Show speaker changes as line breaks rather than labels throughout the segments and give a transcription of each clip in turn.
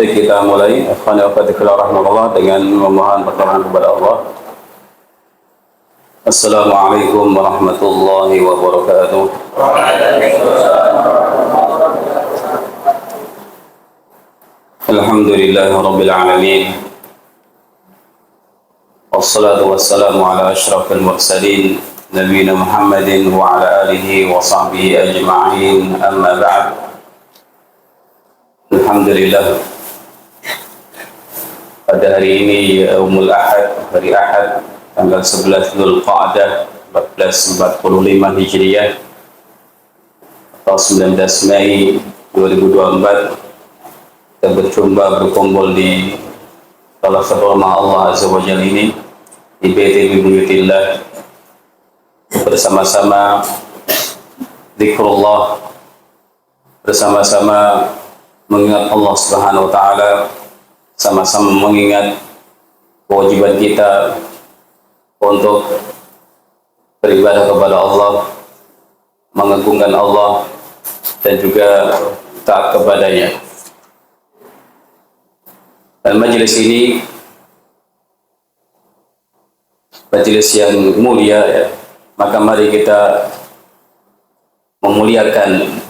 Baik, kita mulai rahmatullah dengan memohon pertolongan kepada Allah. Assalamualaikum warahmatullahi wabarakatuh. Alhamdulillahi rabbil alamin. Wassalatu wassalamu ala asyrafil mursalin nabiyina Muhammadin wa ala alihi wa sahbihi ajma'in. Amma ba'd. Alhamdulillah, pada hari ini Yaumul Ahad, hari Ahad, tanggal 11 Dzulqa'dah 1445 Hijriah atau 19 Mei 2024, kita berkumpul di salah satu rumah Allah Azza wa Jalla ini, di Baiti min Buyutillah, bersama-sama zikrullah, bersama-sama mengingat Allah Subhanahu wa taala, sama-sama mengingat kewajiban kita untuk beribadah kepada Allah, mengagungkan Allah, dan juga taat kepadanya. Dan majelis ini majelis yang mulia, ya. Maka mari kita memuliakan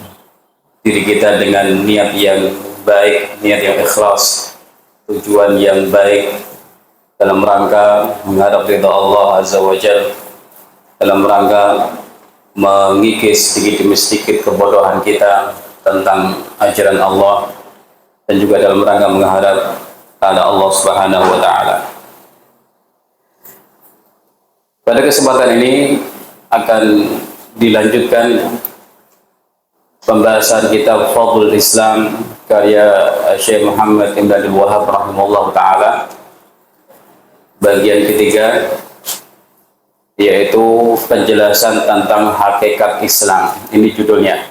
diri kita dengan niat yang baik, niat yang ikhlas, tujuan yang baik dalam rangka mengharap ridha Allah Azza wa Jalla, dalam rangka mengikis sedikit demi sedikit kebodohan kita tentang ajaran Allah, dan juga dalam rangka mengharap kepada Allah Subhanahu wa taala. Pada kesempatan ini akan dilanjutkan pembahasan kitab Fadlul Islam karya Syekh Muhammad Ibn Abdul Wahhab rahimahullah ta'ala, bagian ketiga, yaitu penjelasan tentang hakikat Islam. Ini judulnya,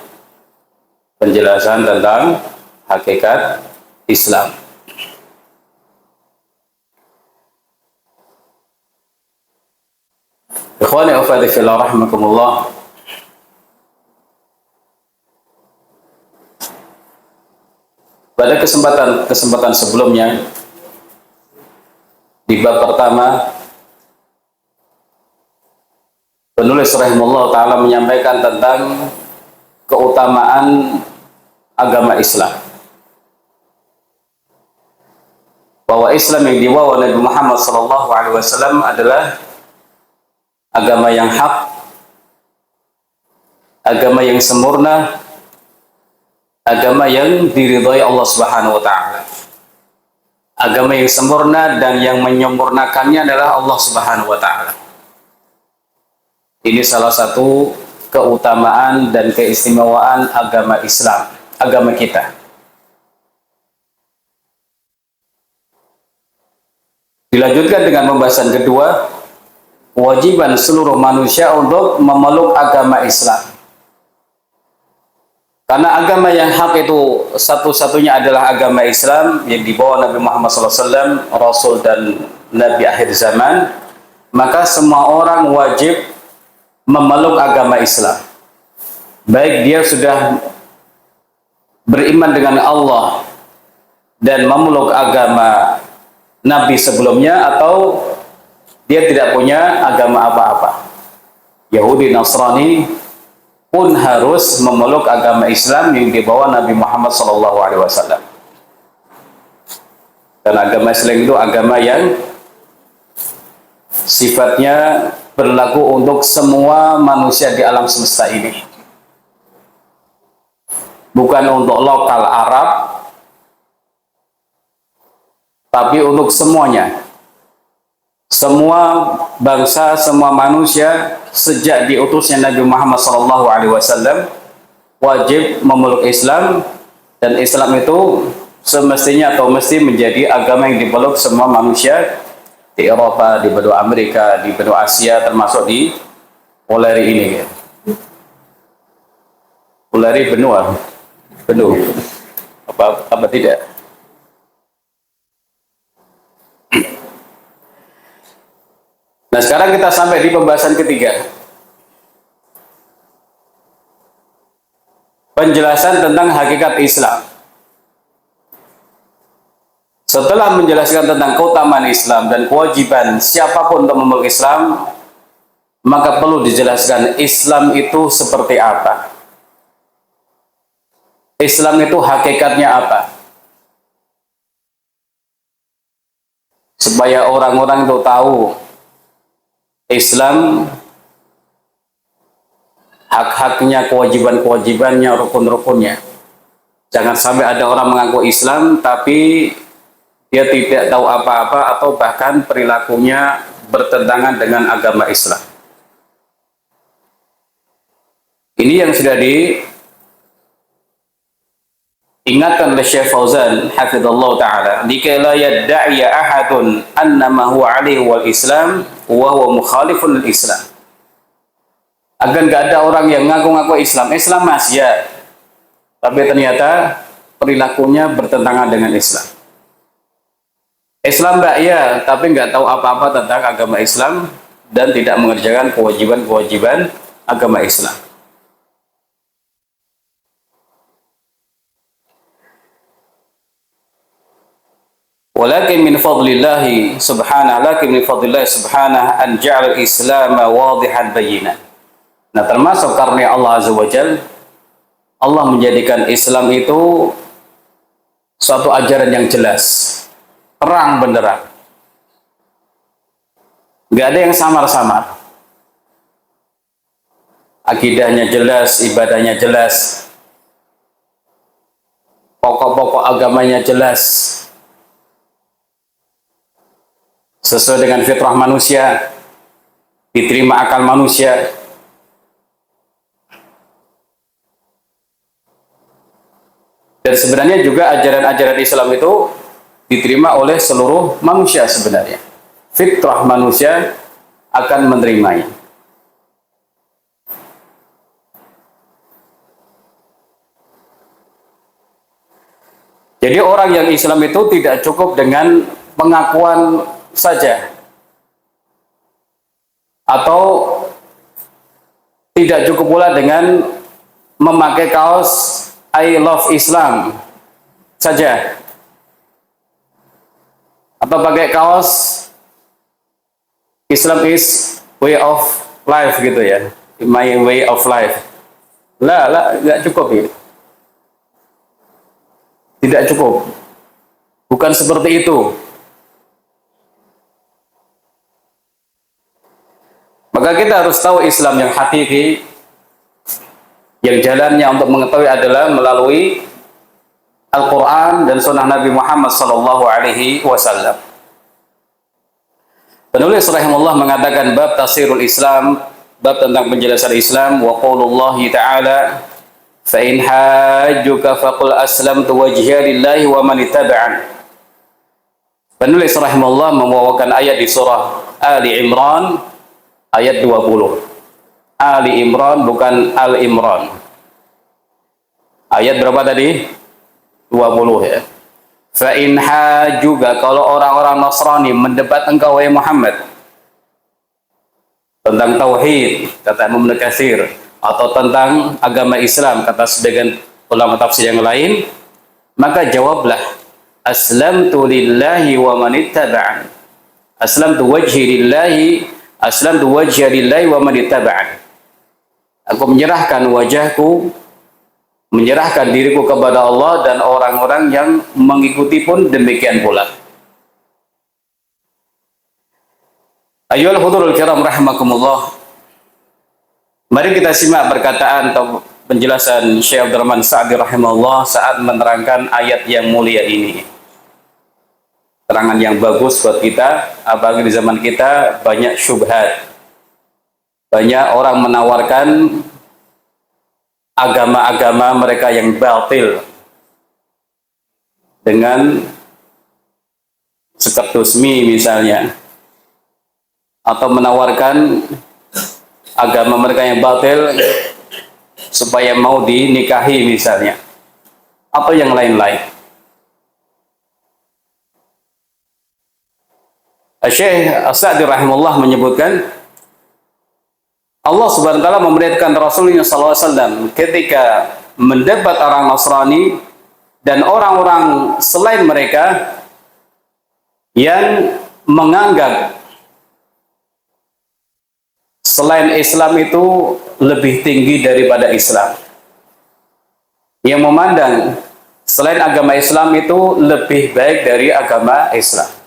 penjelasan tentang hakikat Islam. Ikhwani wa akhwati fillah rahimakumullah, pada kesempatan sebelumnya, di bab pertama, penulis rahimahullah ta'ala menyampaikan tentang keutamaan agama Islam, bahwa Islam yang dibawa Nabi Muhammad SAW adalah agama yang hak, agama yang sempurna, agama yang diridhai Allah Subhanahu wa taala. Agama yang sempurna dan yang menyempurnakannya adalah Allah Subhanahu wa taala. Ini salah satu keutamaan dan keistimewaan agama Islam, agama kita. Dilanjutkan dengan pembahasan kedua, kewajiban seluruh manusia untuk memeluk agama Islam. Karena agama yang hak itu satu-satunya adalah agama Islam yang dibawa Nabi Muhammad SAW, Rasul dan Nabi akhir zaman, maka semua orang wajib memeluk agama Islam. Baik dia sudah beriman dengan Allah dan memeluk agama Nabi sebelumnya, atau dia tidak punya agama apa-apa. Yahudi, Nasrani pun harus memeluk agama Islam yang dibawa Nabi Muhammad SAW. Dan agama Islam itu agama yang sifatnya berlaku untuk semua manusia di alam semesta ini. Bukan untuk lokal Arab, tapi untuk semuanya. Semua bangsa, semua manusia sejak diutusnya Nabi Muhammad SAW wajib memeluk Islam, dan Islam itu semestinya atau mesti menjadi agama yang dipeluk semua manusia di Eropa, di benua Amerika, di benua Asia, termasuk di Polari ini. Polari benua, apa tidak? Nah, sekarang kita sampai di pembahasan ketiga, penjelasan tentang hakikat Islam. Setelah menjelaskan tentang keutamaan Islam dan kewajiban siapapun untuk memeluk Islam, maka perlu dijelaskan Islam itu seperti apa. Islam itu hakikatnya apa? Supaya orang-orang itu tahu Islam, hak-haknya, kewajiban-kewajibannya, rukun-rukunnya. Jangan sampai ada orang mengaku Islam tapi dia tidak tahu apa-apa atau bahkan perilakunya bertentangan dengan agama Islam. Ini yang sudah diingatkan oleh Syekh Fauzan hafizallahu taala, "Likai la yad'i ahadun annama huwa alaihi wal Islam wa huwa mukhalifun lil Islam." Agar enggak ada orang yang ngaku-ngaku Islam Mas ya, tapi ternyata perilakunya bertentangan dengan Islam. Islam Mbak ya, tapi nggak tahu apa-apa tentang agama Islam dan tidak mengerjakan kewajiban-kewajiban agama Islam. Walakin min fadlillahi subhanahu an ja'al al-Islam wadihan bayyinan. Nah, termasuk karunia Allah Azza wa Jalla, Allah menjadikan Islam itu suatu ajaran yang jelas, terang benderang. Nggak ada yang samar-samar. Akidahnya jelas, ibadahnya jelas, pokok-pokok agamanya jelas, sesuai dengan fitrah manusia, diterima akal manusia. Dan sebenarnya juga ajaran-ajaran Islam itu diterima oleh seluruh manusia sebenarnya. Fitrah manusia akan menerimanya. Jadi orang yang Islam itu tidak cukup dengan pengakuan saja, atau tidak cukup pula dengan memakai kaos I love Islam saja, atau pakai kaos Islam is way of life gitu ya, my way of life. Lah, nggak cukup ya. Tidak cukup. Bukan seperti itu. Maka kita harus tahu Islam yang hakiki, yang jalannya untuk mengetahui adalah melalui Al-Quran dan Sunnah Nabi Muhammad Sallallahu Alaihi Wasallam. Penulis rahimahullah mengatakan bab tafsirul Islam, bab tentang penjelasan Islam. Wa qaulullahi ta'ala, fa in hajjuka faqul aslamtu wajhiya lillahi wa man ittaba'an. Penulis rahimahullah membawakan ayat di surah Ali Imran ayat 20. Ali Imran bukan Al Imran. Ayat berapa tadi? 20 ya. Fa in hajjuka, kalau orang-orang Nasrani mendebat engkau wahai Muhammad tentang tauhid, kata Imam Ibnu Katsir, atau tentang agama Islam, kata sebagian ulama tafsir yang lain, maka jawablah aslamtu lillahi wa man ittaba'an. Aslamtu wajhi lillahi, aslamtu wajhi lillahi wa man ittaba'an. Aku menyerahkan wajahku, menyerahkan diriku kepada Allah dan orang-orang yang mengikuti pun demikian pula. Ayyuhal hudurul kiram rahimakumullah. Mari kita simak perkataan atau penjelasan Syekh Abdurrahman Sa'di rahimahullah saat menerangkan ayat yang mulia ini. Terangan yang bagus buat kita, apalagi di zaman kita banyak syubhat. Banyak orang menawarkan agama-agama mereka yang batil dengan seketus mie misalnya, atau menawarkan agama mereka yang batil supaya mau dinikahi misalnya, atau yang lain-lain. Syekh As-Sa'di rahimahullah menyebutkan Allah Subhanahu wa taala memerintahkan Rasulullah SAW ketika mendebat orang Nasrani dan orang-orang selain mereka yang menganggap selain Islam itu lebih tinggi daripada Islam, yang memandang selain agama Islam itu lebih baik dari agama Islam.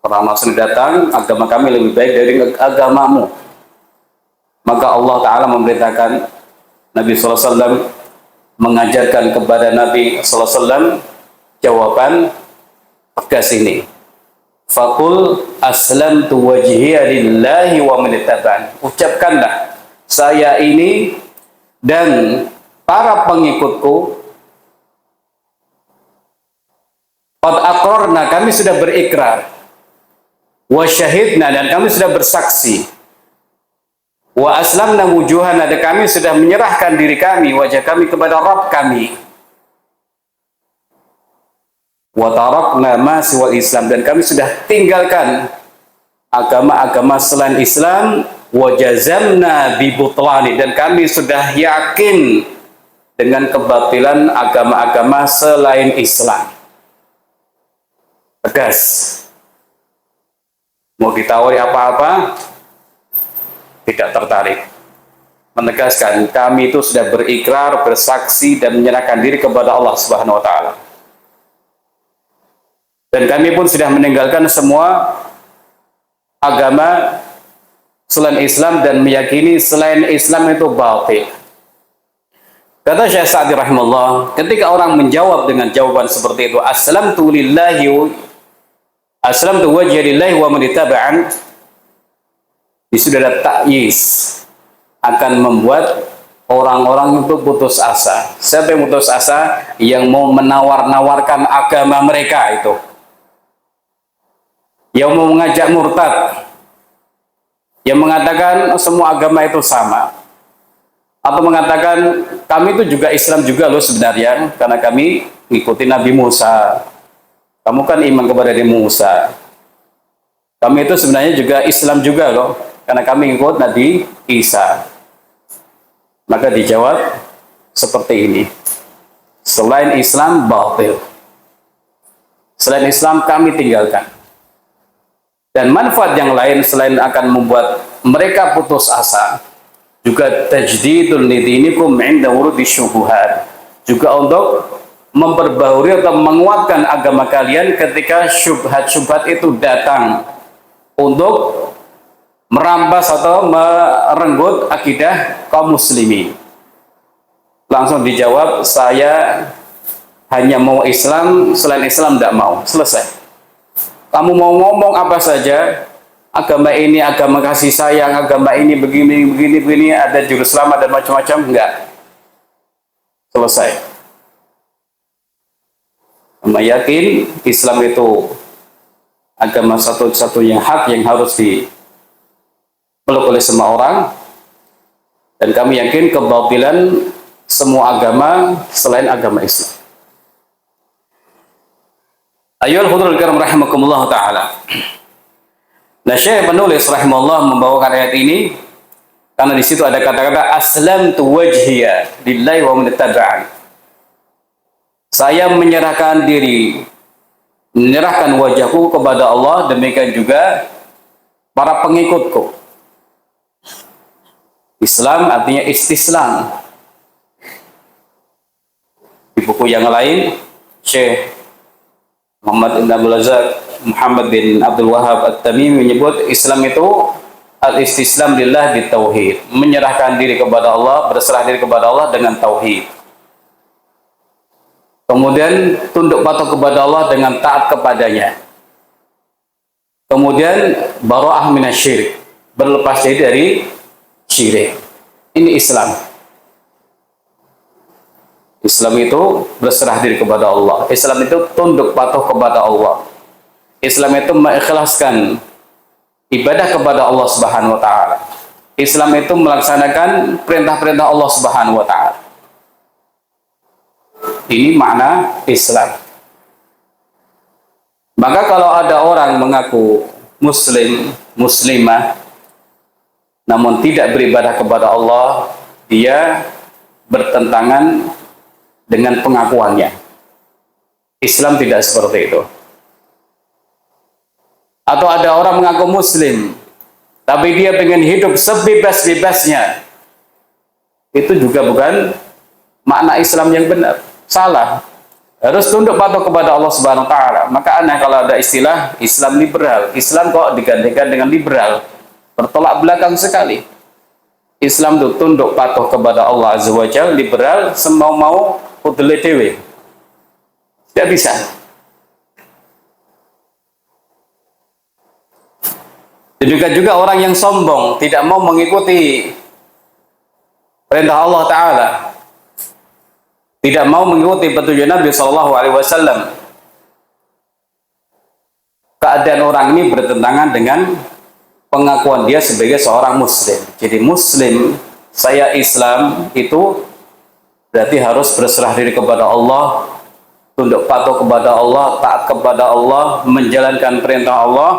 Orang Nasrani datang, agama kami lebih baik dari agamamu. Maka Allah Ta'ala memerintahkan Nabi SAW mengajarkan kepada Nabi SAW jawaban tegas ini. Faqul aslamtu wajhiya lillahi wa man ittaba'an. Ucapkanlah, saya ini dan para pengikutku qad aqrarna, kami sudah berikrar, wa syahidna, dan kami sudah bersaksi, wa aslamna wujuhana, dan kami sudah menyerahkan diri kami, wajah kami kepada Rabb kami, wa tarakna ma siwal Islam, dan kami sudah tinggalkan agama-agama selain Islam, wa jazamna bi butlani, dan kami sudah yakin dengan kebatilan agama-agama selain Islam. Tegas. Mau ditawari apa-apa tidak tertarik. Menegaskan kami itu sudah berikrar, bersaksi, dan menyerahkan diri kepada Allah Subhanahu wa Ta'ala. Dan kami pun sudah meninggalkan semua agama selain Islam dan meyakini selain Islam itu batil. Kata Syekh Sa'di rahimahullah, ketika orang menjawab dengan jawaban seperti itu, aslamtu lillahi, aslamtu wajhi lillahi wa man ittaba'an, sudah ada ta'yiz, akan membuat orang-orang itu putus asa. Siapa yang putus asa? Yang mau menawar-nawarkan agama mereka itu, yang mau mengajak murtad, yang mengatakan semua agama itu sama, atau mengatakan kami itu juga Islam juga loh sebenarnya, karena kami ngikutin Nabi Musa, kamu kan iman kepada Nabi Musa, kami itu sebenarnya juga Islam juga loh, karena kami ngikut Nabi Isa. Maka dijawab seperti ini, selain Islam batil, selain Islam kami tinggalkan. Dan manfaat yang lain selain akan membuat mereka putus asa, juga tajdidul lidinikum inda wurudi syubuhat, juga untuk memperbaharui atau menguatkan agama kalian ketika syubhat-syubhat itu datang untuk merampas atau merenggut akidah kaum muslimin. Langsung dijawab, saya hanya mau Islam, selain Islam tidak mau. Selesai. Kamu mau ngomong apa saja, agama ini agama kasih sayang, agama ini begini, ada juru selamat dan macam-macam, enggak. Selesai. Kamu yakin Islam itu agama satu-satunya hak yang harus dipeluk oleh semua orang, dan kami yakin kebatilan semua agama selain agama Islam. Ayyuhal hudurul kiram rahimakumullah ta'ala. Nah, Syekh penulis rahimahullah membawakan ayat ini karena di situ ada kata-kata aslamtu wajhiya lillahi wa man ittaba'an. Saya menyerahkan diri, menyerahkan wajahku kepada Allah, demikian juga para pengikutku. Islam artinya istislam. Di buku yang lain, Syekh Muhammad bin Abdul Wahab At-Tamimi menyebut Islam itu al-istislam lillah bitauhid, menyerahkan diri kepada Allah, berserah diri kepada Allah dengan tauhid. Kemudian tunduk patuh kepada Allah dengan taat kepadanya. Kemudian bara'ah minasyirik, berlepas diri dari syirik. Ini Islam. Islam itu berserah diri kepada Allah. Islam itu tunduk patuh kepada Allah. Islam itu mengikhlaskan ibadah kepada Allah Subhanahu wa Ta'ala. Islam itu melaksanakan perintah-perintah Allah Subhanahu wa Ta'ala. Ini makna Islam. Maka kalau ada orang mengaku muslim, muslimah, namun tidak beribadah kepada Allah, dia bertentangan dengan pengakuannya. Islam tidak seperti itu. Atau ada orang mengaku muslim tapi dia pengen hidup sebebas-bebasnya, itu juga bukan makna Islam yang benar, salah. Harus tunduk patuh kepada Allah Subhanahu wa taala. Maka aneh kalau ada istilah Islam liberal. Islam kok digantikan dengan liberal, bertolak belakang sekali. Islam itu tunduk patuh kepada Allah Azza wa Jalla, liberal semau-mau udele dewe. Tidak bisa. Demikian juga orang yang sombong, tidak mau mengikuti perintah Allah Ta'ala, tidak mau mengikuti petunjuk Nabi SAW. Keadaan orang ini bertentangan dengan pengakuan dia sebagai seorang muslim. Jadi muslim, saya Islam, itu berarti harus berserah diri kepada Allah, tunduk patuh kepada Allah, taat kepada Allah, menjalankan perintah Allah,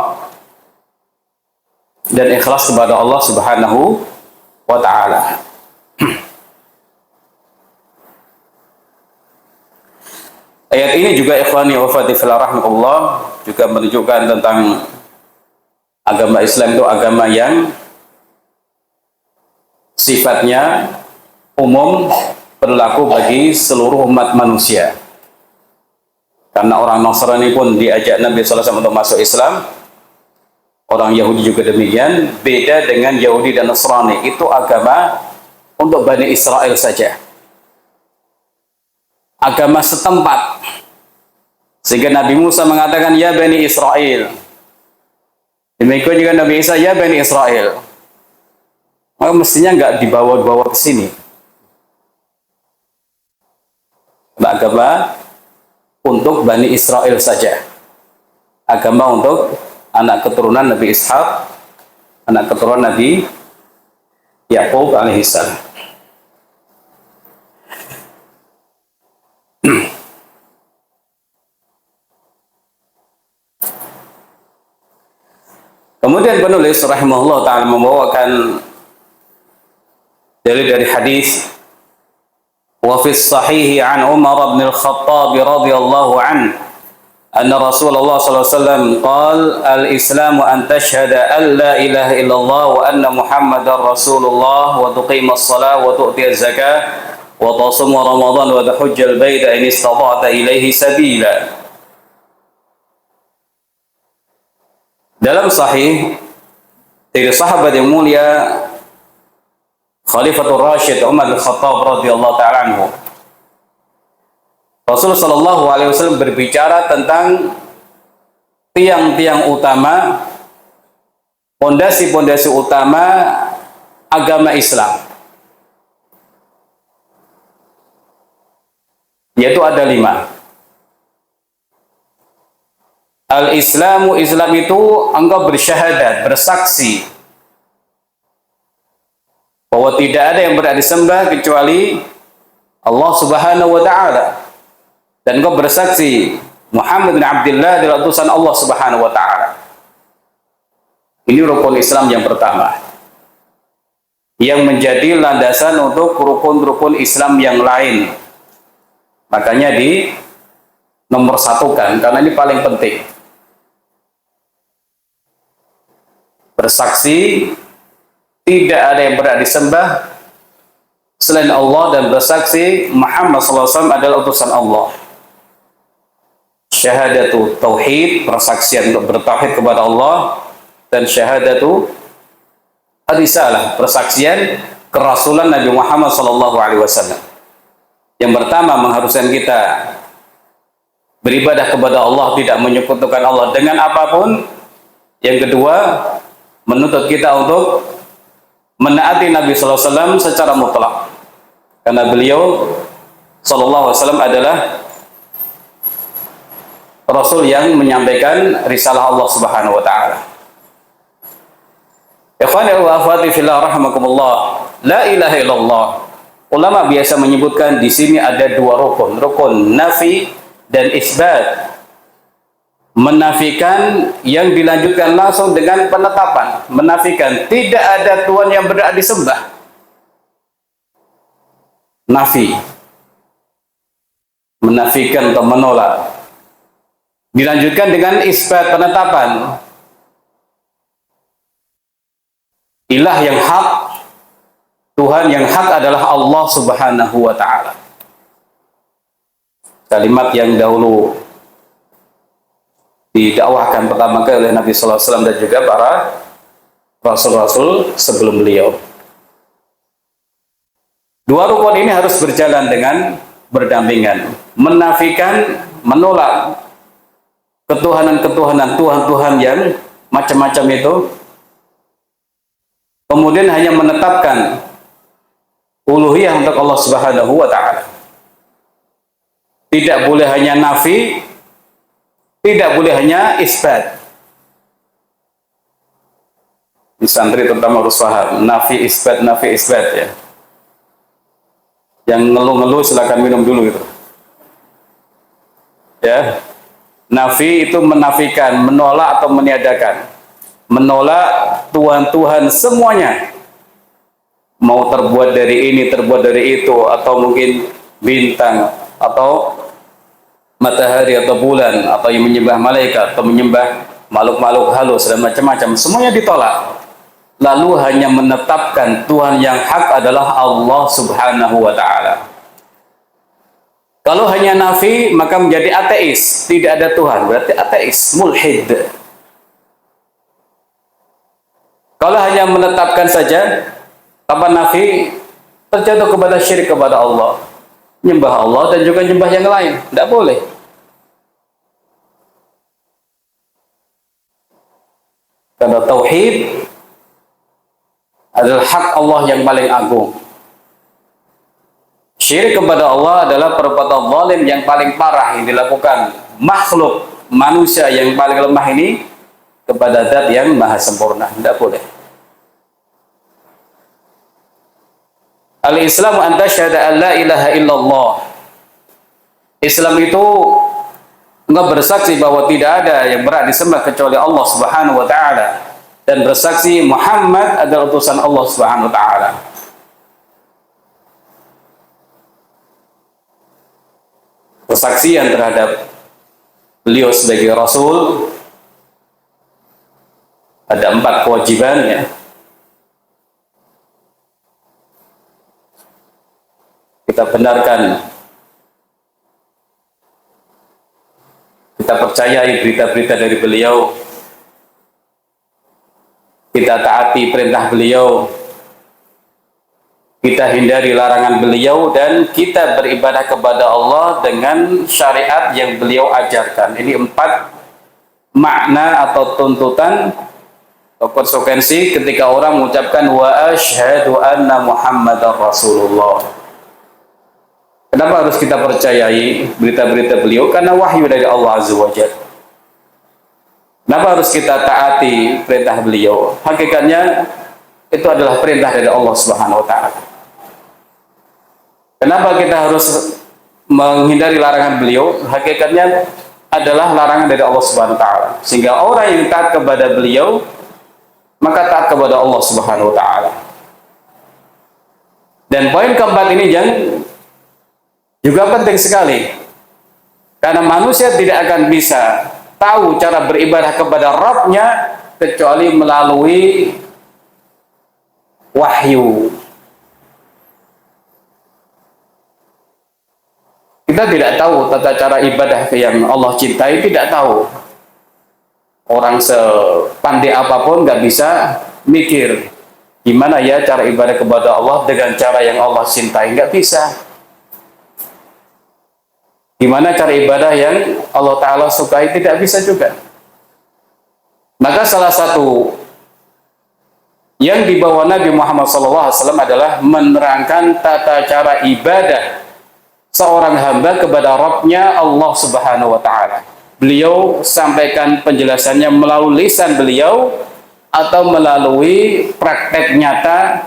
dan ikhlas kepada Allah Subhanahu wa ta'ala. Ayat ini juga ikhwani wa fati fillah rahmatullah juga menunjukkan tentang agama Islam itu agama yang sifatnya umum, berlaku bagi seluruh umat manusia. Karena orang Nasrani pun diajak Nabi SAW untuk masuk Islam, orang Yahudi juga demikian. Beda dengan Yahudi dan Nasrani, itu agama untuk Bani Israel saja, agama setempat. Sehingga Nabi Musa mengatakan ya Bani Israel, demikian juga Nabi Isa ya Bani Israel. Maka mestinya nggak dibawa-bawa ke sini. Agama untuk Bani Israel saja, agama untuk anak keturunan Nabi Ishak, anak keturunan Nabi Yakub alaihissalam. Kemudian penulis rahimahullah ta'ala membawakan dari hadis wa fi sahih an Umar bin Al-Khattab radhiyallahu anhu أن رسول الله صلى الله عليه وسلم قال الإسلام أن تشهد أن لا إله إلا الله وأن محمد رسول الله وتقيم الصلاة وتؤتي الزكاة وتصوم رمضان وتحج البيت إن استطعت إليه سبيلا. Dalam sahih dari sahabat yang mulia Khalifatul Rasyid Umar bin Khattab radhiyallahu ta'ala anhu, Rasulullah Shallallahu Alaihi Wasallam berbicara tentang tiang-tiang utama, pondasi-pondasi utama agama Islam, yaitu ada 5. Al-Islamu, Islam itu engkau bersyahadat, bersaksi bahwa tidak ada yang berhak disembah kecuali Allah Subhanahu wa Ta'ala, dan engkau bersaksi Muhammad bin Abdullah adalah utusan Allah Subhanahu wa Ta'ala. Ini rukun Islam yang pertama, yang menjadi landasan untuk rukun-rukun Islam yang lain. Makanya di nomor satukan, karena ini paling penting. Bersaksi tidak ada yang berhak disembah selain Allah, dan bersaksi Muhammad SAW adalah utusan Allah. Syahadatu tauhid, persaksian untuk bertauhid kepada Allah, dan syahadatu risalah, persaksian kerasulan Nabi Muhammad SAW. Yang pertama mengharuskan kita beribadah kepada Allah, tidak menyekutukan Allah dengan apapun. Yang kedua menuntut kita untuk menaati Nabi SAW secara mutlak, karena beliau SAW adalah Rasul yang menyampaikan risalah Allah Subhanahu wa Ta'ala. Ikhwani wa akhwati fillah rahimakumullah, la ilaha illallah. Ulama biasa menyebutkan di sini ada 2 rukun, rukun nafi dan isbat. Menafikan yang dilanjutkan langsung dengan penetapan, menafikan tidak ada Tuhan yang berhak disembah. Nafi, menafikan atau menolak. Dilanjutkan dengan isbat, penetapan. Ilah yang hak, Tuhan yang hak adalah Allah Subhanahu wa Ta'ala. Kalimat yang dahulu didakwahkan pertama kali oleh Nabi Sallallahu Alaihi Wasallam dan juga para rasul-rasul sebelum beliau. Dua rukun ini harus berjalan dengan berdampingan, menafikan, menolak ketuhanan-ketuhanan, Tuhan-Tuhan yang macam-macam itu, kemudian hanya menetapkan uluhiyah untuk Allah Subhanahu wa Ta'ala. Tidak boleh hanya nafi, tidak boleh hanya isbat. Di santri terutama harus paham nafi isbat ya. Yang ngeluh-ngeluh silakan minum dulu gitu. Ya. Nafi itu menafikan, menolak atau meniadakan. Menolak Tuhan-Tuhan semuanya. Mau terbuat dari ini, terbuat dari itu, atau mungkin bintang, atau matahari, atau bulan, atau yang menyembah malaikat, atau menyembah makhluk-makhluk halus, dan macam-macam. Semuanya ditolak. Lalu hanya menetapkan Tuhan yang hak adalah Allah Subhanahu wa Ta'ala. Kalau hanya nafi, maka menjadi ateis, tidak ada Tuhan, berarti ateis, mulhid. Kalau hanya menetapkan saja, apa nafi, terjatuh kepada syirik kepada Allah, nyembah Allah dan juga nyembah yang lain, tidak boleh. Karena tauhid adalah hak Allah yang paling agung. Syirik kepada Allah adalah perbuatan zalim yang paling parah yang dilakukan makhluk manusia yang paling lemah ini kepada zat yang maha sempurna. Tidak boleh. Al-Islamu an tasyhada an la ilaha illallah. Islam itu enggak bersaksi bahwa tidak ada yang berhak disembah kecuali Allah Subhanahu wa Ta'ala, dan bersaksi Muhammad adalah utusan Allah Subhanahu wa Ta'ala. Persaksian terhadap beliau sebagai Rasul ada 4 kewajiban ya. Kita benarkan, kita percayai berita-berita dari beliau, kita taati perintah beliau, kita hindari larangan beliau, dan kita beribadah kepada Allah dengan syariat yang beliau ajarkan. Ini 4 makna atau tuntutan atau konsekuensi ketika orang mengucapkan wa asyhadu anna Muhammadar Rasulullah. Kenapa harus kita percayai berita-berita beliau? Karena wahyu dari Allah Azza wa Jalla. Kenapa harus kita taati perintah beliau? Hakikatnya itu adalah perintah dari Allah Subhanahu wa Ta'ala. Kenapa kita harus menghindari larangan beliau? Hakikatnya adalah larangan dari Allah Subhanahu wa Ta'ala. Sehingga orang yang taat kepada beliau, maka taat kepada Allah Subhanahu wa Ta'ala. Dan poin keempat ini juga penting sekali. Karena manusia tidak akan bisa tahu cara beribadah kepada Rabb-nya kecuali melalui wahyu. Kita tidak tahu tata cara ibadah yang Allah cintai, tidak tahu. Orang sepandai apapun nggak bisa mikir gimana ya cara ibadah kepada Allah dengan cara yang Allah cintai, nggak bisa. Gimana cara ibadah yang Allah Ta'ala sukai, tidak bisa juga. Maka salah satu yang dibawa Nabi Muhammad SAW adalah menerangkan tata cara ibadah seorang hamba kepada Rabb-nya Allah Subhanahu wa Ta'ala. Beliau sampaikan penjelasannya melalui lisan beliau atau melalui praktek nyata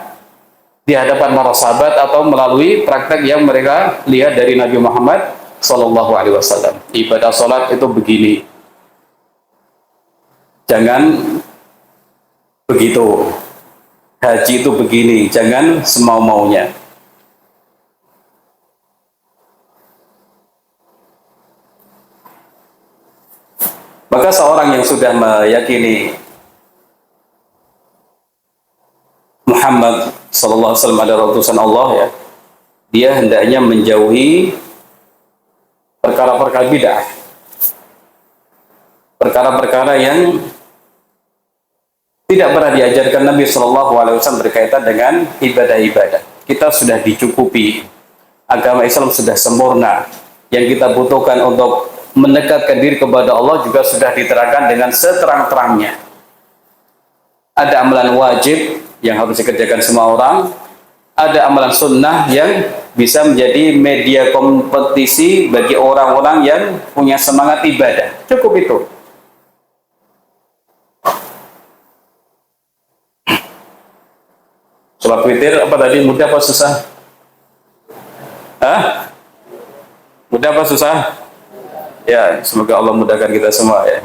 di hadapan para sahabat, atau melalui praktek yang mereka lihat dari Nabi Muhammad Sallallahu Alaihi Wasallam. Ibadah sholat itu begini, jangan begitu. Haji itu begini, jangan semau-maunya. Maka seorang yang sudah meyakini Muhammad sallallahu alaihi wasallam adalah utusan Allah ya, dia hendaknya menjauhi perkara-perkara bid'ah, perkara-perkara yang tidak pernah diajarkan Nabi sallallahu alaihi wasallam berkaitan dengan ibadah-ibadah. Kita sudah dicukupi, agama Islam sudah sempurna. Yang kita butuhkan untuk mendekatkan diri kepada Allah juga sudah diterangkan dengan seterang-terangnya. Ada amalan wajib yang harus dikerjakan semua orang, ada amalan sunnah yang bisa menjadi media kompetisi bagi orang-orang yang punya semangat ibadah. Cukup itu. Sholat witir apa tadi, mudah apa susah? Hah? Mudah apa susah? Ya, semoga Allah mudahkan kita semua ya.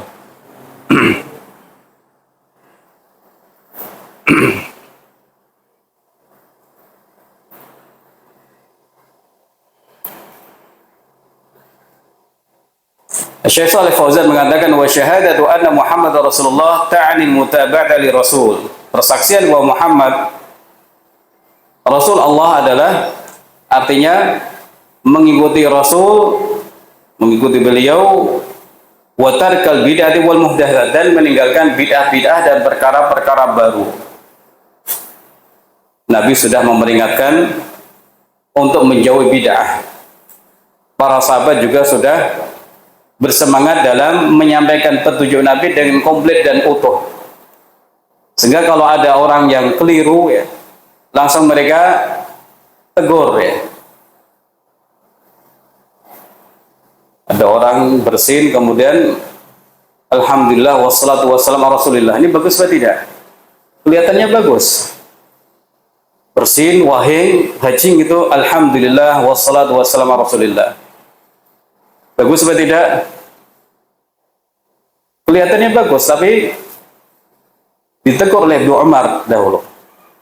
Syekh Shalih Fauzan mengatakan wa syahadatu anna Muhammad Rasulullah ta'ani mutaba'ata li Rasul. Persaksian bahwa Muhammad Rasul Allah adalah artinya mengikuti Rasul, mengikuti beliau, wa tarkal bid'ati wal muhdatsat, dan meninggalkan bid'ah-bid'ah dan perkara-perkara baru. Nabi sudah memperingatkan untuk menjauhi bid'ah. Para sahabat juga sudah bersemangat dalam menyampaikan petunjuk Nabi dengan komplit dan utuh. Sehingga kalau ada orang yang keliru ya, langsung mereka tegur ya. Ada orang bersin kemudian alhamdulillah wassalatu wassalamu ala Rasulillah. Ini bagus atau tidak? Kelihatannya bagus. Bersin, wahing, hajing itu alhamdulillah wassalatu wassalamu ala Rasulillah. Bagus atau tidak? Kelihatannya bagus, tapi ditegur oleh Ibnu Umar dahulu.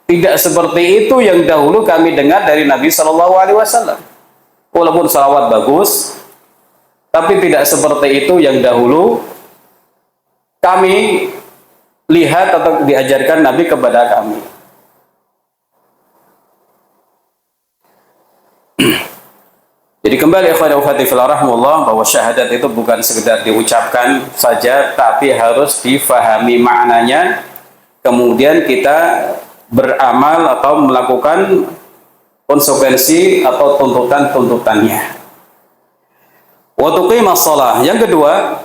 Tidak seperti itu yang dahulu kami dengar dari Nabi Shallallahu Alaihi Wasallam. Walaupun salawat bagus, tapi tidak seperti itu yang dahulu kami lihat atau diajarkan Nabi kepada kami. Jadi kembali ikhwan wa akhwati fillah rahimahullah, bahwa syahadat itu bukan sekedar diucapkan saja, tapi harus difahami maknanya, kemudian kita beramal atau melakukan konsekuensi atau tuntutan-tuntutannya. Wa tuqimas shalah. Yang kedua,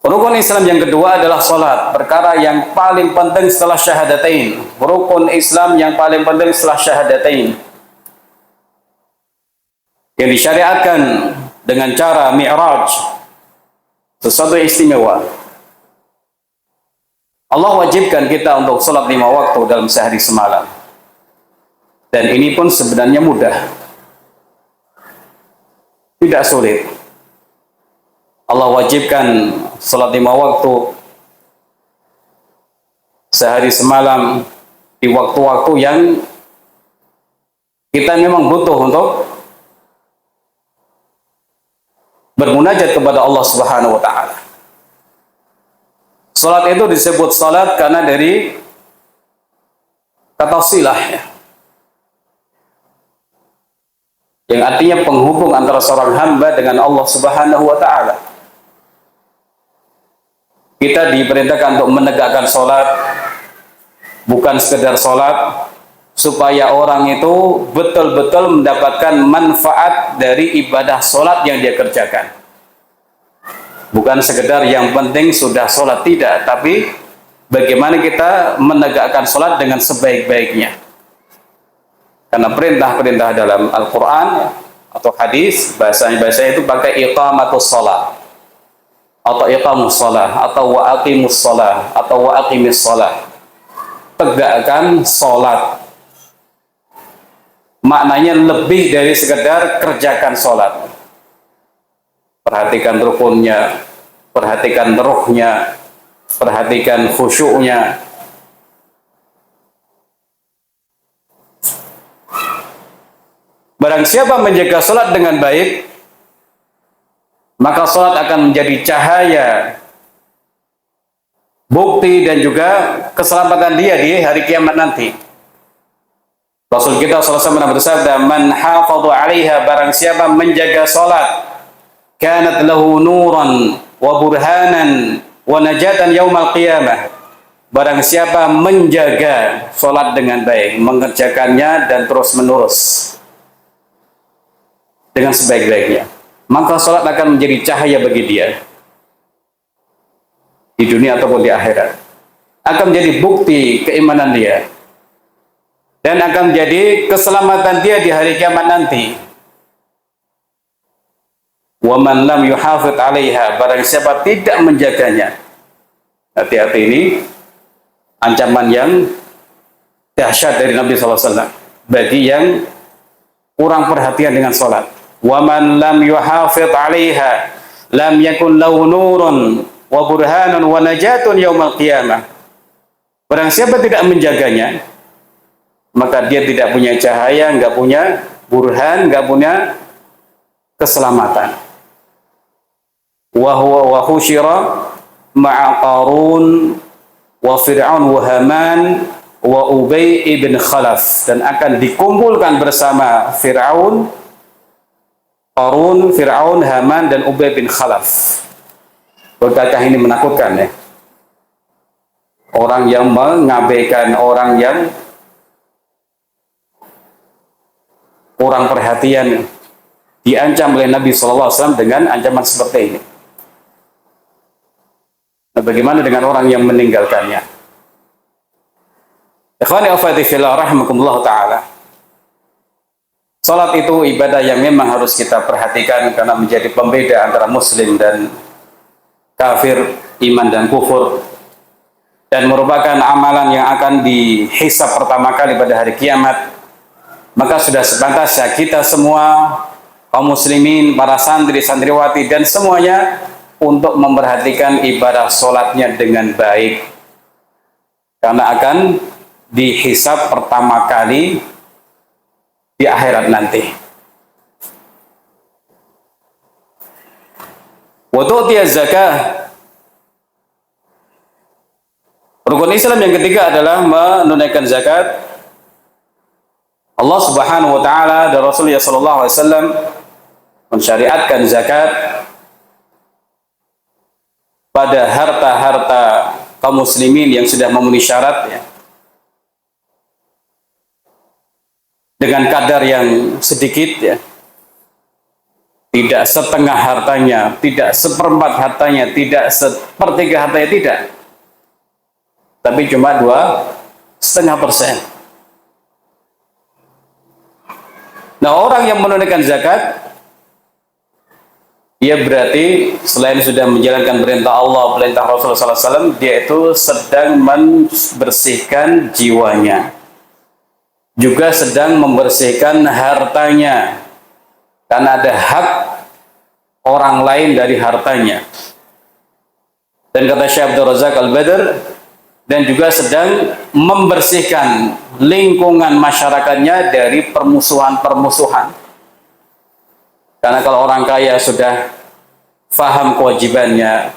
rukun Islam yang kedua adalah salat, perkara yang paling penting setelah syahadatain. Rukun Islam yang paling penting setelah syahadatain, yang disyariatkan dengan cara mi'raj, sesuatu yang istimewa. Allah wajibkan kita untuk sholat 5 waktu dalam sehari semalam, dan ini pun sebenarnya mudah, tidak sulit. Allah wajibkan sholat 5 waktu sehari semalam di waktu-waktu yang kita memang butuh untuk bermunajat kepada Allah Subhanahu wa taala. Salat itu disebut salat karena dari kata silah ya, yang artinya penghubung antara seorang hamba dengan Allah Subhanahu wa taala. Kita diperintahkan untuk menegakkan salat, bukan sekedar salat, supaya orang itu betul-betul mendapatkan manfaat dari ibadah sholat yang dia kerjakan. Bukan sekedar yang penting sudah sholat, tidak, tapi bagaimana kita menegakkan sholat dengan sebaik-baiknya. Karena perintah-perintah dalam Al-Quran atau hadis, bahasa itu pakai iqamatus sholat, atau iqamus sholat, atau wa aqimus sholat, atau wa aqimis sholat. Tegakkan sholat. Maknanya lebih dari sekedar kerjakan sholat. Perhatikan rukunnya, perhatikan ruhnya, perhatikan khusyuknya. Barang siapa menjaga sholat dengan baik, maka sholat akan menjadi cahaya bukti dan juga keselamatan dia di hari kiamat nanti. Rasul kita sallallahu alaihi wasallam bersabda, "Man hafadha 'alaiha", barang siapa menjaga salat, kanat lahu nuran wa burhanan wa najatan yaumal qiyamah. Barang siapa menjaga salat dengan baik, mengerjakannya dan terus menerus dengan sebaik-baiknya, maka salat akan menjadi cahaya bagi dia di dunia ataupun di akhirat, akan menjadi bukti keimanan dia dan akan menjadi keselamatan dia di hari kiamat nanti. Wa man lam yuhafid 'alaiha, barang siapa tidak menjaganya. Hati-hati, ini ancaman yang dahsyat dari Nabi SAW bagi yang kurang perhatian dengan salat. Wa man lam yuhafid 'alaiha lam yakun lahu nurun wa burhanun wa najatun yaumal qiyamah. Barang siapa tidak menjaganya, maka dia tidak punya cahaya, enggak punya burhan, enggak punya keselamatan. Wa huwa wa husyira ma'a Qarun wa Fir'aun wa Haman wa Ubay ibn Khalaf, dan akan dikumpulkan bersama Fir'aun, Qarun, Fir'aun, Haman dan Ubay bin Khalaf. Bukankah ini menakutkan ya? Orang yang mengabaikan, orang yang kurang perhatian diancam oleh Nabi SAW dengan ancaman seperti ini. Nah, bagaimana dengan orang yang meninggalkannya? Ikhwani akhwati fillah rahimakumullah ta'ala. Salat itu ibadah yang memang harus kita perhatikan karena menjadi pembeda antara muslim dan kafir, iman dan kufur, dan merupakan amalan yang akan dihisab pertama kali pada hari kiamat. Maka sudah sepantasnya kita semua kaum muslimin, para santri, santriwati dan semuanya untuk memperhatikan ibadah sholatnya dengan baik, karena akan dihisab pertama kali di akhirat nanti. Wa tu'tiyaz zakah. Rukun Islam yang ketiga adalah menunaikan zakat. Allah Subhanahu wa taala dan Rasulullah sallallahu alaihi wasallam mensyariatkan zakat pada harta-harta kaum muslimin yang sudah memenuhi syarat ya, dengan kadar yang sedikit ya, tidak setengah hartanya, tidak seperempat hartanya, tidak sepertiga hartanya, tidak, tapi cuma 2,5%. Nah, orang yang menunaikan zakat, ia berarti selain sudah menjalankan perintah Allah, perintah Rasulullah SAW, dia itu sedang membersihkan jiwanya, juga sedang membersihkan hartanya, karena ada hak orang lain dari hartanya. Dan kata Syekh Abdul Razak Al-Badr, dan juga sedang membersihkan lingkungan masyarakatnya dari permusuhan-permusuhan. Karena kalau orang kaya sudah faham kewajibannya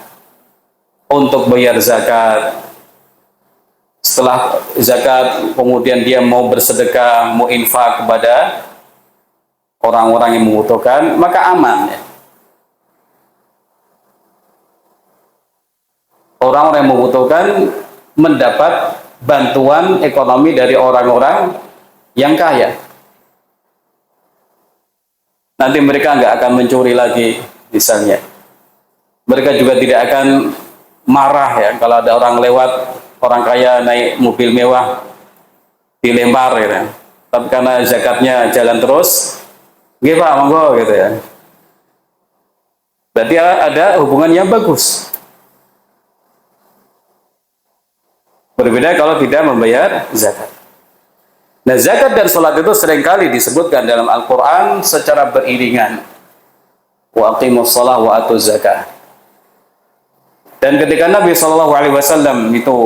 untuk bayar zakat, setelah zakat kemudian dia mau bersedekah, mau infak kepada orang-orang yang membutuhkan, maka aman ya. Orang-orang yang membutuhkan mendapat bantuan ekonomi dari orang-orang yang kaya. Nanti mereka nggak akan mencuri lagi, misalnya. Mereka juga tidak akan marah ya kalau ada orang lewat, orang kaya naik mobil mewah dilempar gitu. Tapi karena zakatnya jalan terus, nggih Pak, monggo gitu ya. Berarti ada hubungan yang bagus. Berbeda kalau tidak membayar zakat. Nah, zakat dan sholat itu seringkali disebutkan dalam Al-Quran secara beriringan. Wa aqimus shalah wa atuz zakah. Dan ketika Nabi SAW itu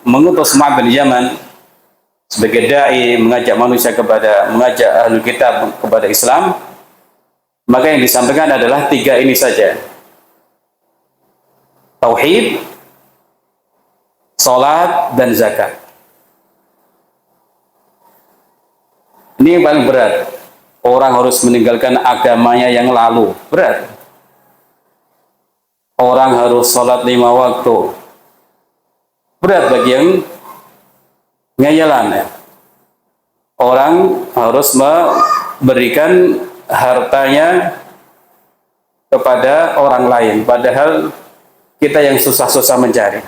mengutus Mu'adz bin Yaman sebagai da'i, mengajak manusia mengajak ahlul kitab kepada Islam, maka yang disampaikan adalah 3 ini saja. Tauhid, salat dan zakat. Ini yang paling berat. Orang harus meninggalkan agamanya yang lalu. Berat. Orang harus salat 5 waktu. Berat bagi yang ngayalan ya. Orang harus memberikan hartanya kepada orang lain, padahal kita yang susah-susah mencari.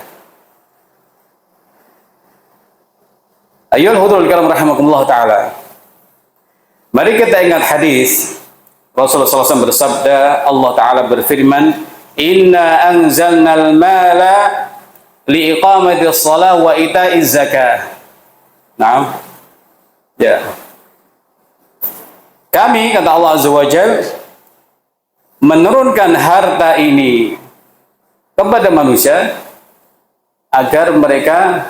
Ayyuhal hudurul kiram rahimakumullah ta'ala. Mari kita ingat hadis Rasulullah SAW bersabda, Allah Ta'ala berfirman, Inna anzalnal mala liiqamati shalah wa ita'iz zakah. Nah, ya. Kami, kata Allah Azza wa Jalla, menurunkan harta ini kepada manusia agar mereka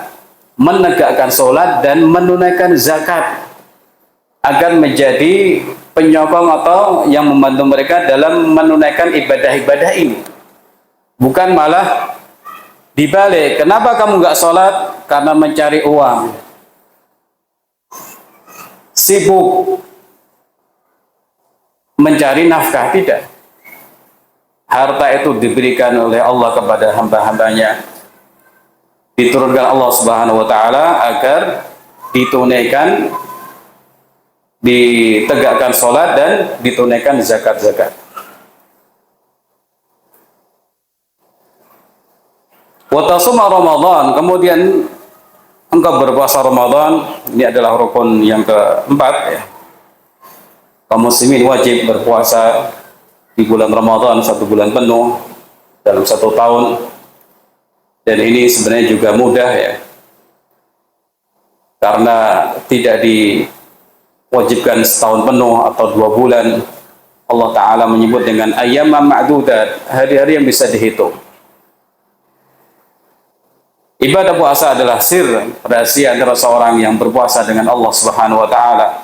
menegakkan sholat dan menunaikan zakat, agar menjadi penyokong atau yang membantu mereka dalam menunaikan ibadah-ibadah ini. Bukan malah dibalik, kenapa kamu nggak sholat? Karena mencari uang, sibuk mencari nafkah. Tidak. Harta itu diberikan oleh Allah kepada hamba-hambanya, diturunkan Allah Subhanahu wa Ta'ala agar ditunaikan, ditegakkan sholat dan ditunaikan zakat-zakat. Wa tasuma Ramadan, kemudian engkau berpuasa Ramadan. Ini adalah rukun yang keempat ya. Kaum muslimin wajib berpuasa di bulan Ramadan 1 bulan penuh dalam 1 tahun, dan ini sebenarnya juga mudah ya, karena tidak diwajibkan setahun penuh atau 2 bulan. Allah Ta'ala menyebut dengan ayyamam ma'dudat, hari-hari yang bisa dihitung. Ibadah puasa adalah sir, rahasia antara seorang yang berpuasa dengan Allah Subhanahu wa Ta'ala,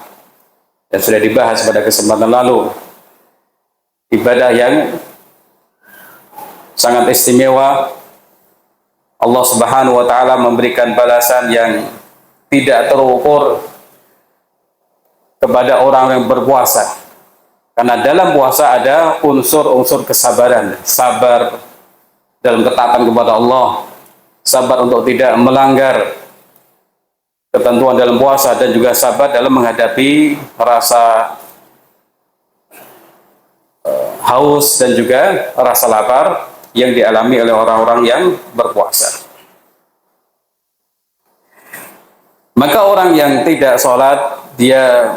dan sudah dibahas pada kesempatan lalu. Ibadah yang sangat istimewa. Allah Subhanahu wa Ta'ala memberikan balasan yang tidak terukur kepada orang yang berpuasa, karena dalam puasa ada unsur-unsur kesabaran, sabar dalam ketaatan kepada Allah, sabar untuk tidak melanggar ketentuan dalam puasa, dan juga sabar dalam menghadapi rasa haus dan juga rasa lapar yang dialami oleh orang-orang yang berpuasa. Maka orang yang tidak sholat, dia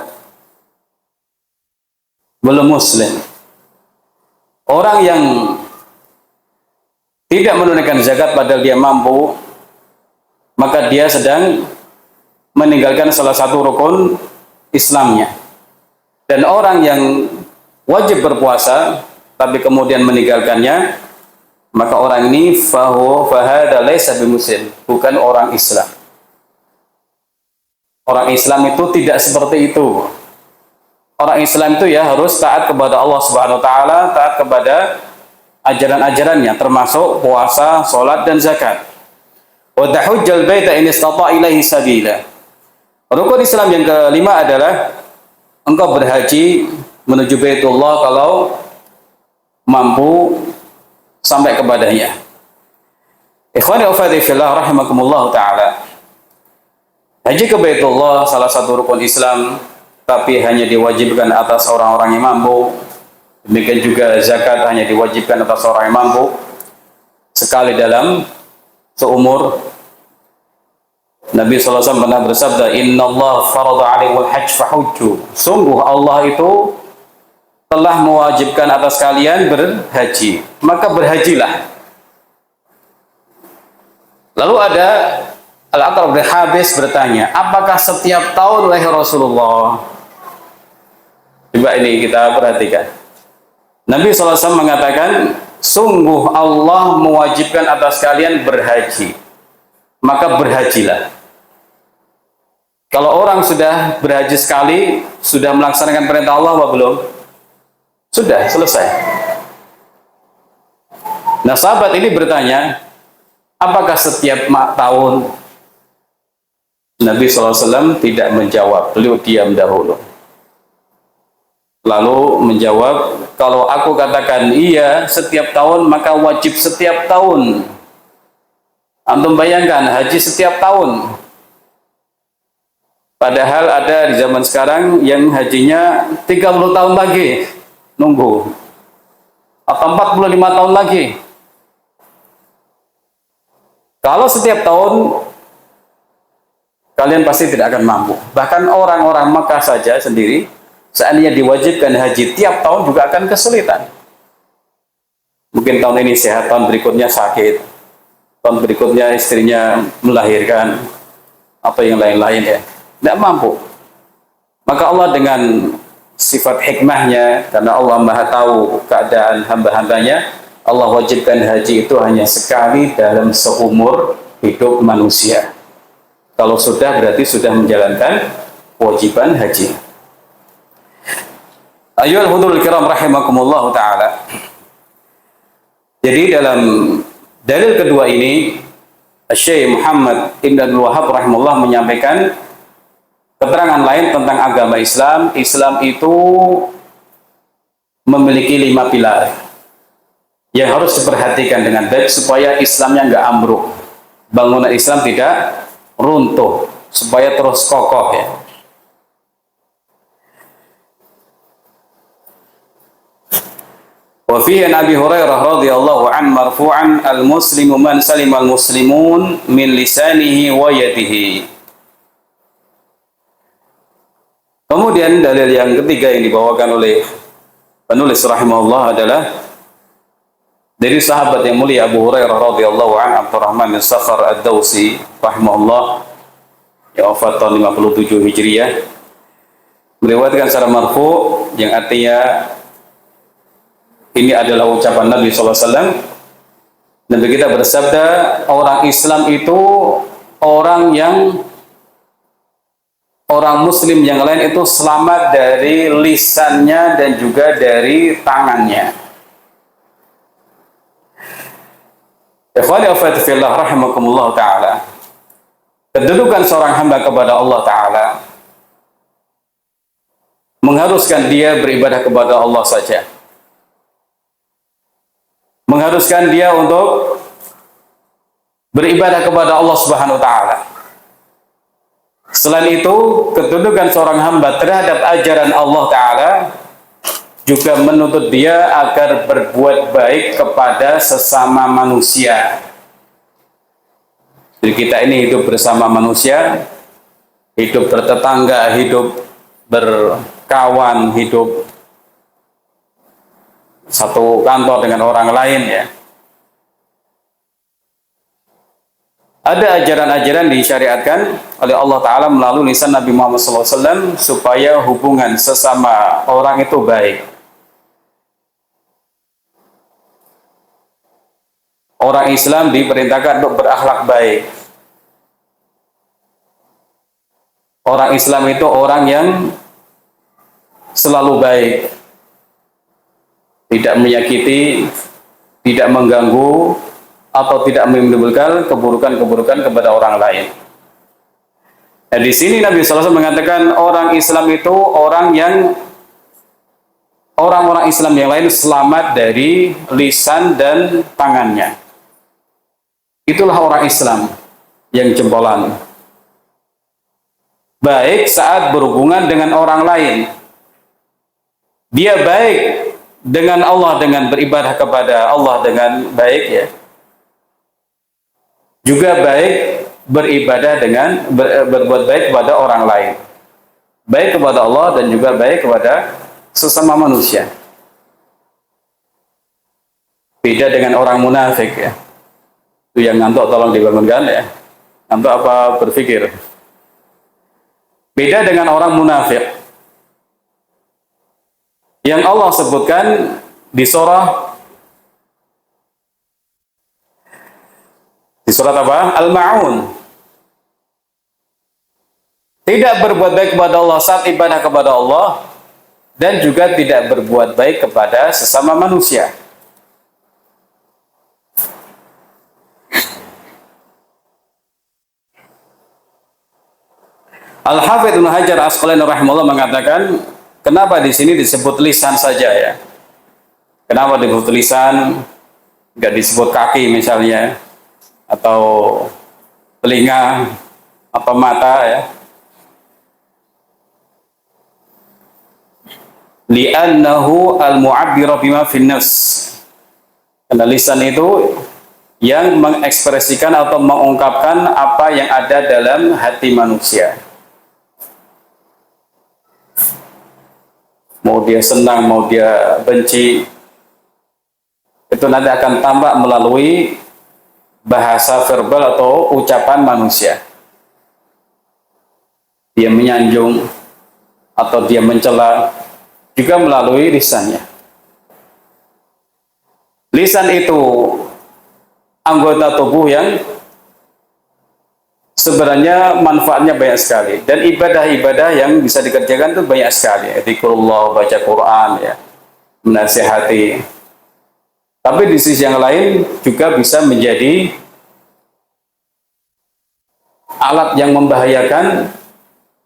belum muslim. Orang yang tidak menunaikan zakat padahal dia mampu, maka dia sedang meninggalkan salah satu rukun Islamnya. Dan orang yang wajib berpuasa tapi kemudian meninggalkannya, maka orang ini fahada laisa bimuslim, bukan orang Islam. Orang Islam itu tidak seperti itu. Orang Islam itu ya harus taat kepada Allah Subhanahu wa Ta'ala, taat kepada ajaran-ajarannya, termasuk puasa, sholat dan zakat. Wa tahujjal baita in istata' ilaihi sabila. Rukun Islam yang kelima adalah engkau berhaji menuju Baitullah kalau mampu sampai kepadanya. Ikhwani wa akhwati fillah rahimakumullah ta'ala. Haji ke Baitullah salah satu rukun Islam, tapi hanya diwajibkan atas orang-orang yang mampu. Demikian juga zakat hanya diwajibkan atas orang yang mampu sekali dalam seumur. Nabi SAW pernah bersabda, Inna Allah farada alaihul hajj fahujju. Sungguh Allah itu telah mewajibkan atas kalian berhaji, maka berhajilah. Lalu ada Al-Aqra' bin Habis bertanya, apakah setiap tahun wahai Rasulullah? Coba ini kita perhatikan. Nabi SAW mengatakan, sungguh Allah mewajibkan atas kalian berhaji, maka berhajilah. Kalau orang sudah berhaji sekali, sudah melaksanakan perintah Allah apa belum? Sudah, selesai. Nah, sahabat ini bertanya, Apakah setiap tahun? Nabi SAW tidak menjawab, beliau diam dahulu. Lalu menjawab, kalau aku katakan iya setiap tahun, maka wajib setiap tahun. Antum bayangkan, haji setiap tahun. Padahal ada di zaman sekarang yang hajinya 30 tahun lagi, nunggu. Atau 45 tahun lagi. Kalau setiap tahun, kalian pasti tidak akan mampu. Bahkan orang-orang Makkah saja sendiri, seandainya diwajibkan haji tiap tahun juga akan kesulitan. Mungkin tahun ini sehat, tahun berikutnya sakit, tahun berikutnya istrinya melahirkan, atau yang lain-lain ya. Tidak mampu. Maka Allah dengan sifat hikmahnya, karena Allah maha tahu keadaan hamba-hambanya, Allah wajibkan haji itu hanya sekali dalam seumur hidup manusia. Kalau sudah, berarti sudah menjalankan kewajiban haji. Ayyuhal hudurul kiram rahimakumullah ta'ala. Jadi dalam dalil kedua ini, Syekh Muhammad Ibn Abdul Wahab rahimahullah menyampaikan keterangan lain tentang agama Islam. Islam itu memiliki 5 pilar yang harus diperhatikan dengan baik supaya Islamnya nggak ambruk, bangunan Islam tidak runtuh, supaya terus kokoh ya. Wa fi Abi Hurairah radhiyallahu an marfu'an al-muslimu man salima al-muslimun min lisanihi wa yadihi. Kemudian dalil yang ketiga yang dibawakan oleh penulis rahimahullah adalah dari sahabat yang mulia Abu Hurairah radhiyallahu an, Abdurrahman bin Sakhar ad-Dawsi rahimahullah, yang wafat tahun 57 Hijriah, meriwayatkan secara marfu yang artinya ini adalah ucapan Nabi SAW. Nabi kita bersabda, orang Islam itu orang Muslim yang lain itu selamat dari lisannya dan juga dari tangannya. Ikhwani wa akhwati fillah rahimakumullah ta'ala. Kedudukan seorang hamba kepada Allah Ta'ala mengharuskan dia beribadah kepada Allah saja. Mengharuskan dia untuk beribadah kepada Allah Subhanahu wa Ta'ala. Selain itu, kedudukan seorang hamba terhadap ajaran Allah Ta'ala juga menuntut dia agar berbuat baik kepada sesama manusia. Jadi kita ini hidup bersama manusia, hidup bertetangga, hidup berkawan, hidup satu kantor dengan orang lain ya. Ada ajaran-ajaran disyariatkan oleh Allah Ta'ala melalui lisan Nabi Muhammad SAW supaya hubungan sesama orang itu baik. Orang Islam diperintahkan untuk berakhlak baik. Orang Islam itu orang yang selalu baik, tidak menyakiti, tidak mengganggu, atau tidak menimbulkan keburukan-keburukan kepada orang lain. Nah, di sini Nabi SAW mengatakan orang Islam itu orang-orang Islam yang lain selamat dari lisan dan tangannya. Itulah orang Islam yang jempolan. Baik saat berhubungan dengan orang lain. Dia baik dengan Allah dengan beribadah kepada Allah dengan baik ya. Juga baik beribadah dengan berbuat baik kepada orang lain. Baik kepada Allah dan juga baik kepada sesama manusia. Beda dengan orang munafik ya. Itu yang ngantuk tolong dibangunkan ya. Ngantuk apa berpikir. Beda dengan orang munafik yang Allah sebutkan di surat apa? Al-Ma'un. Tidak berbuat baik kepada Allah saat ibadah kepada Allah dan juga tidak berbuat baik kepada sesama manusia. Al-Hafidz Ibnu Hajar Asqalani rahimahullah mengatakan, kenapa di sini disebut lisan saja ya? Kenapa disebut lisan, nggak disebut kaki misalnya, atau telinga, atau mata ya? Li'annahu al-mu'abbir bima fin nafs. Karena lisan itu yang mengekspresikan atau mengungkapkan apa yang ada dalam hati manusia. Mau dia senang, mau dia benci, itu nanti akan tampak melalui bahasa verbal atau ucapan manusia. Dia menyanjung atau dia mencela, juga melalui lisannya. Lisan itu anggota tubuh yang sebenarnya manfaatnya banyak sekali, dan ibadah-ibadah yang bisa dikerjakan itu banyak sekali. Zikrullah, baca Quran ya, menasihati. Tapi di sisi yang lain juga bisa menjadi alat yang membahayakan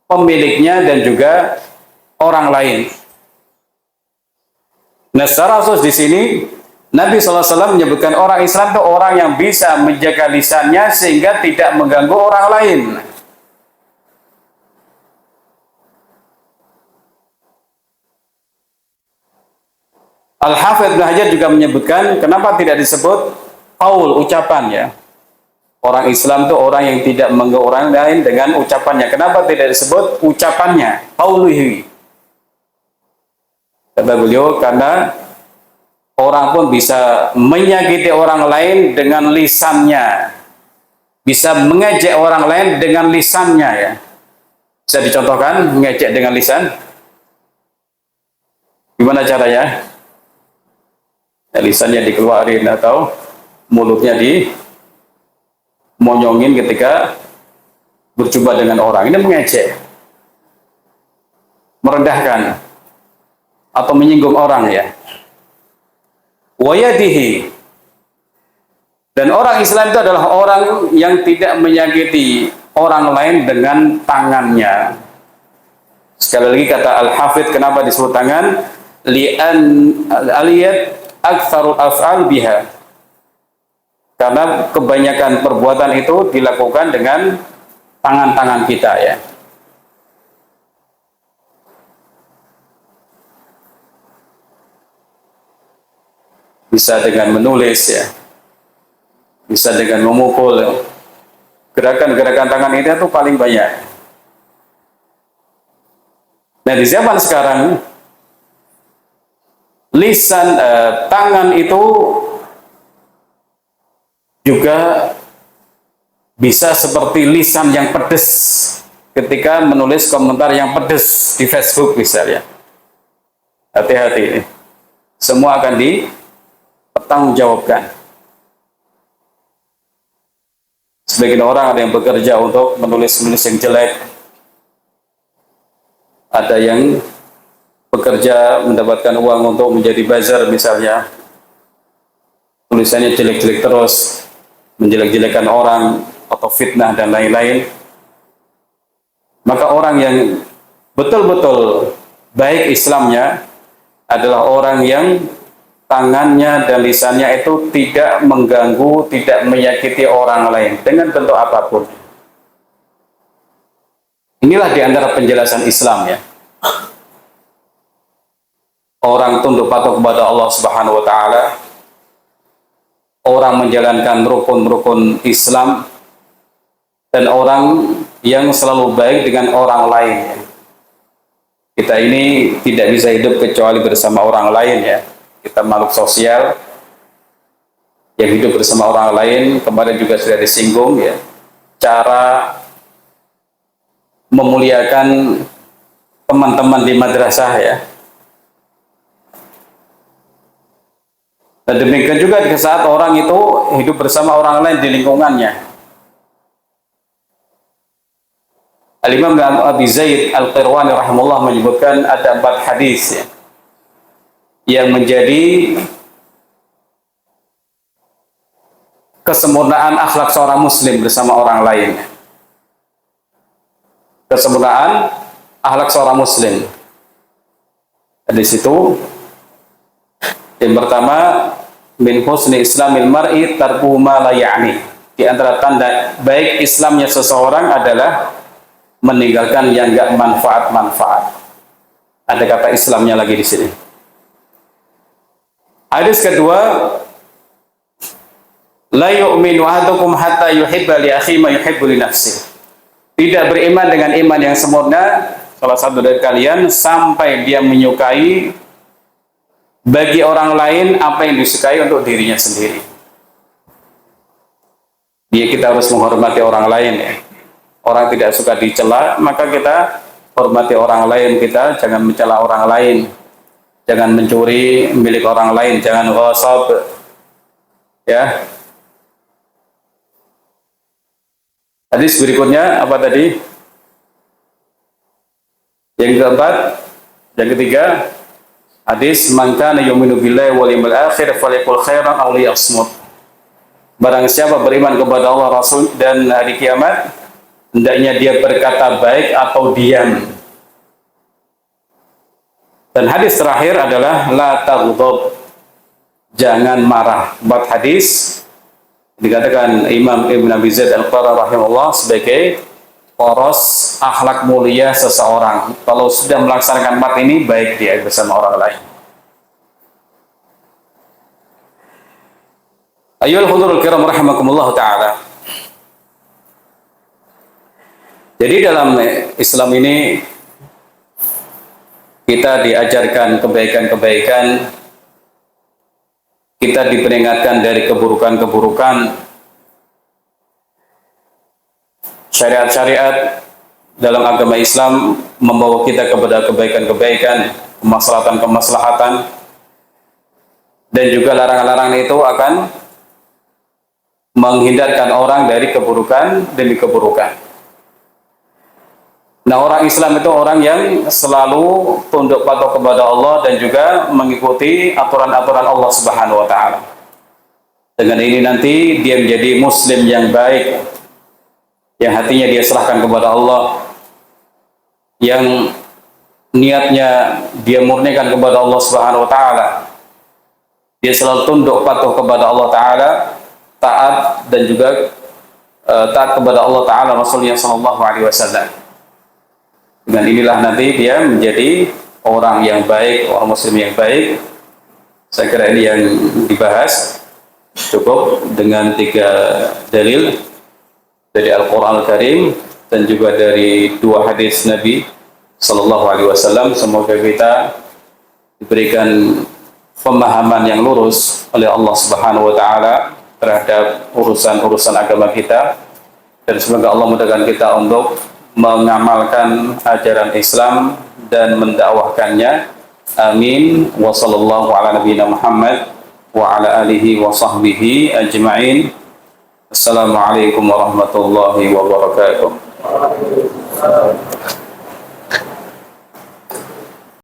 pemiliknya dan juga orang lain. Nah, secara khusus di sini Nabi SAW menyebutkan orang Islam itu orang yang bisa menjaga lisannya sehingga tidak mengganggu orang lain. Al-Hafidz Ibnu Hajar juga menyebutkan kenapa tidak disebut qaul, ucapan ya. Orang Islam itu orang yang tidak mengganggu orang lain dengan ucapannya. Kenapa tidak disebut ucapannya, qauluhi? Kata beliau, karena orang pun bisa menyakiti orang lain dengan lisannya, bisa mengejek orang lain dengan lisannya ya. Bisa dicontohkan mengejek dengan lisan? Gimana caranya? Ya, lisannya dikeluarin atau mulutnya dimonyongin ketika berjumpa dengan orang. Ini mengejek, merendahkan, atau menyinggung orang ya. Wayadihi, dan orang Islam itu adalah orang yang tidak menyakiti orang lain dengan tangannya. Sekali lagi kata Al-Hafidz, kenapa disebut tangan? Li'an aliyat aktsarul af'al biha, karena kebanyakan perbuatan itu dilakukan dengan tangan-tangan kita ya. Bisa dengan menulis ya, bisa dengan memukul ya. Gerakan-gerakan tangan itu tuh paling banyak. Nah, di zaman sekarang lisan tangan itu juga bisa seperti lisan yang pedes ketika menulis komentar yang pedes di Facebook misalnya. Hati-hati, semua akan dipertanggungjawabkan. Sebagian orang ada yang bekerja untuk menulis-menulis yang jelek, ada yang bekerja mendapatkan uang untuk menjadi buzzer misalnya, tulisannya jelek-jelek terus, menjelek-jelekan orang atau fitnah dan lain-lain. Maka orang yang betul-betul baik Islamnya adalah orang yang tangannya dan lisannya itu tidak mengganggu, tidak menyakiti orang lain dengan bentuk apapun. Inilah diantara penjelasan Islam ya. Orang tunduk patuh kepada Allah Subhanahu wa taala, orang menjalankan rukun-rukun Islam, dan orang yang selalu baik dengan orang lain ya. Kita ini tidak bisa hidup kecuali bersama orang lain ya. Kita makhluk sosial yang hidup bersama orang lain. Kemarin juga sudah disinggung ya, cara memuliakan teman-teman di madrasah ya. Dan demikian juga di saat orang itu hidup bersama orang lain di lingkungannya. Al-Imam Abi Zaid Al-Qirwani rahimahullah menyebutkan ada 4 hadis ya, yang menjadi kesempurnaan akhlak seorang muslim bersama orang lain. kesempurnaan akhlak seorang muslim. Di situ yang pertama, min husni islamil mar'i tarku ma la ya'ni. Di antara tanda baik Islamnya seseorang adalah meninggalkan yang enggak manfaat-manfaat. Ada kata Islamnya lagi di sini. Hadis kedua, la yu'minu ahadukum hatta yuhibba li akhihi ma yuhibbu li nafsihi. Tidak beriman dengan iman yang sempurna salah satu dari kalian sampai dia menyukai bagi orang lain apa yang disukai untuk dirinya sendiri. Dia kita harus menghormati orang lain ya. Orang tidak suka dicela, maka kita hormati orang lain, kita jangan mencela orang lain. Jangan mencuri milik orang lain, jangan ghasab. Ya. Hadis berikutnya apa tadi? Yang keempat, yang ketiga, hadis man kana yu'minu billahi wal yawmil akhir falyaqul khairan aw liyasmut. Barang siapa beriman kepada Allah, Rasul dan hari kiamat, hendaknya dia berkata baik atau diam. Dan hadis terakhir adalah la taghdab, jangan marah. Buat hadis dikatakan Imam Ibn Abi Zaid Al-Qara rahimahullah sebagai poros akhlak mulia seseorang. Kalau sudah melaksanakan 4 ini, baik dia bersama orang lain. Ayyuhal hudurul kiram rahimakumullah ta'ala. Jadi dalam Islam ini kita diajarkan kebaikan-kebaikan, kita diperingatkan dari keburukan-keburukan. Syariat-syariat dalam agama Islam membawa kita kepada kebaikan-kebaikan, kemaslahatan-kemaslahatan, dan juga larangan-larangan itu akan menghindarkan orang dari keburukan demi keburukan. Nah, orang Islam itu orang yang selalu tunduk patuh kepada Allah dan juga mengikuti aturan-aturan Allah Subhanahu wa taala. Dengan ini nanti dia menjadi muslim yang baik, yang hatinya dia serahkan kepada Allah, yang niatnya dia murnikan kepada Allah Subhanahu wa taala. Dia selalu tunduk patuh kepada Allah taala, taat dan juga taat kepada Allah taala, Rasulnya sallallahu alaihi wasallam. Dengan inilah nanti dia menjadi orang yang baik, orang muslim yang baik. Saya kira ini yang dibahas. Cukup dengan 3 dalil dari Al-Quran Al-Karim dan juga dari 2 hadis Nabi Sallallahu Alaihi Wasallam. Semoga kita diberikan pemahaman yang lurus oleh Allah Subhanahu Wa Taala terhadap urusan-urusan agama kita, dan semoga Allah mudahkan kita untuk mengamalkan ajaran Islam dan mendakwahkannya. Amin. Wa sallallahu ala nabiyina Muhammad wa ala alihi wa sahbihi ajma'in. Assalamualaikum warahmatullahi wabarakatuh.